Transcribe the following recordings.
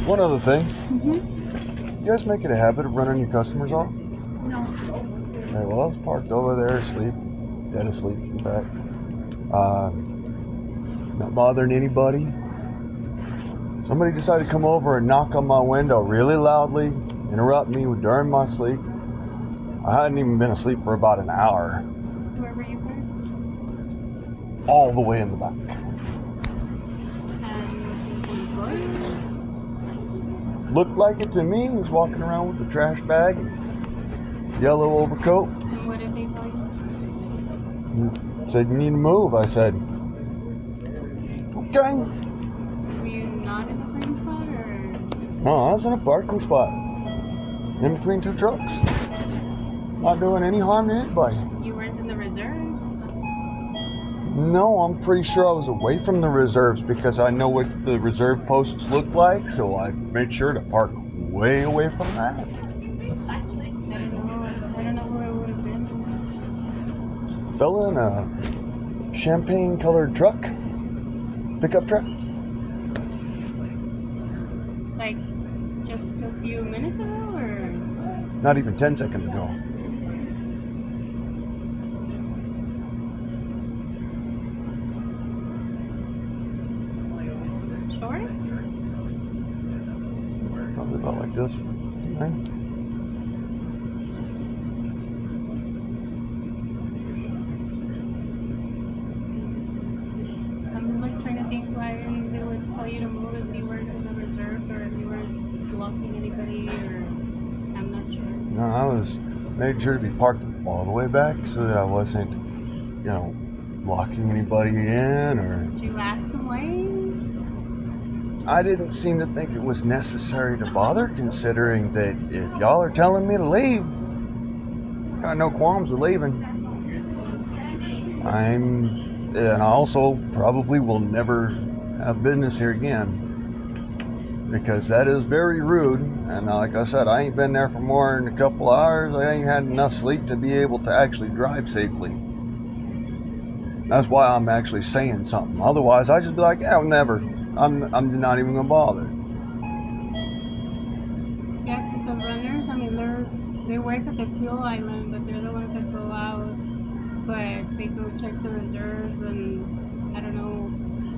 One other thing. Mm-hmm. You guys make it a habit of running your customers off? No. Okay, well, I was parked over there asleep, dead asleep, in fact. Not bothering anybody. Somebody decided to come over and knock on my window really loudly, interrupt me during my sleep. I hadn't even been asleep for about an hour. Where were you parked? All the way in the back. Looked like it to me. He was walking around with the trash bag, yellow overcoat. And what did they tell you? He said, "You need to move." I said, "Okay." Were you not in the parking spot or? No, I was in a parking spot. In between two trucks. Not doing any harm to anybody. You weren't in the reserves? No, I'm pretty sure I was away from the reserves because I know what the reserve posts look like, so I made sure to park way away from that. I don't know where it would have been. Fella in a champagne-colored truck, pickup truck. Like, just a few minutes ago, or? Not even 10 seconds ago. Short? Probably about like this, right? I'm like trying to think why they would tell you to move if you weren't in the reserve or if you weren't blocking anybody, or I'm not sure. No, I was made sure to be parked all the way back so that I wasn't, blocking anybody in or... Did you ask them why? I didn't seem to think it was necessary to bother, considering that if y'all are telling me to leave, got no qualms with leaving. And I also probably will never have business here again, because that is very rude. And like I said, I ain't been there for more than a couple hours. I ain't had enough sleep to be able to actually drive safely. That's why I'm actually saying something. Otherwise, I'd just be like, yeah, never. I'm not even gonna bother. Yes, because the runners, I mean, they work at the fuel island, but they're the ones that go out. But they go check the reserves, and I don't know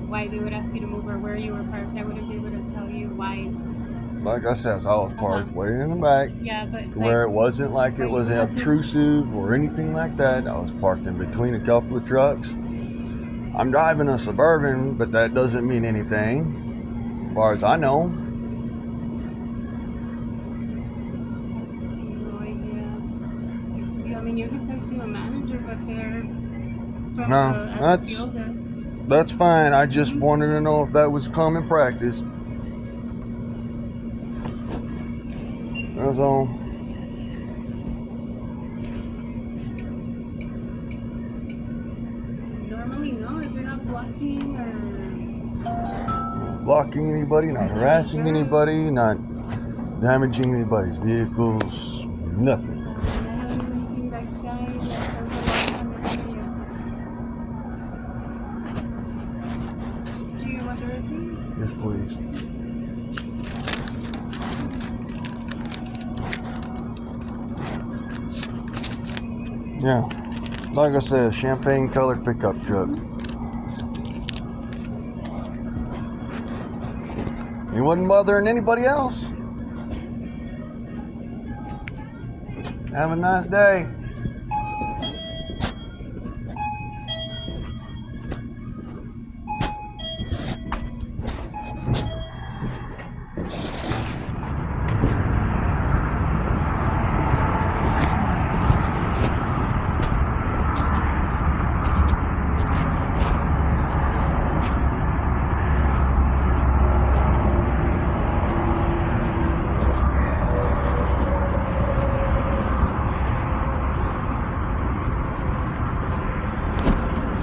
why they would ask you to move or where you were parked. I wouldn't be able to tell you why. Like I said, I was parked way in the back. Yeah, but where it wasn't like it was obtrusive or anything like that. I was parked in between a couple of trucks. I'm driving a Suburban, but that doesn't mean anything, as far as I know. No idea. I mean, you could talk to a manager, but they're from the fuel desk. That's fine. I just wanted to know if that was common practice. That's all. Normally, no, if you're not blocking or... Not blocking anybody, not harassing anybody, not damaging anybody's vehicles, nothing. I haven't even seen that guy that has the light on the video. Do you want the receipt? Yes, please. Yeah, like I said, champagne-colored pickup truck. He wasn't bothering anybody else. Have a nice day.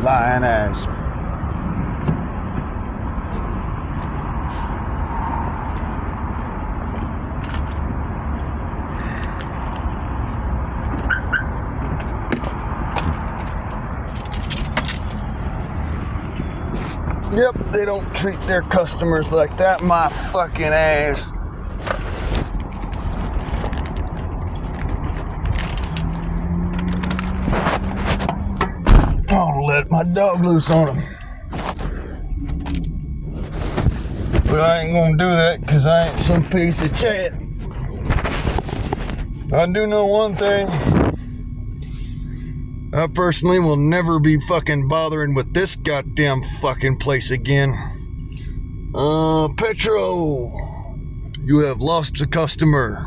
Lying ass. Yep, they don't treat their customers like that, my fucking ass. let my dog loose on him. But I ain't gonna do that because I ain't some piece of shit. I do know one thing. I personally will never be fucking bothering with this goddamn fucking place again. Petro, you have lost a customer.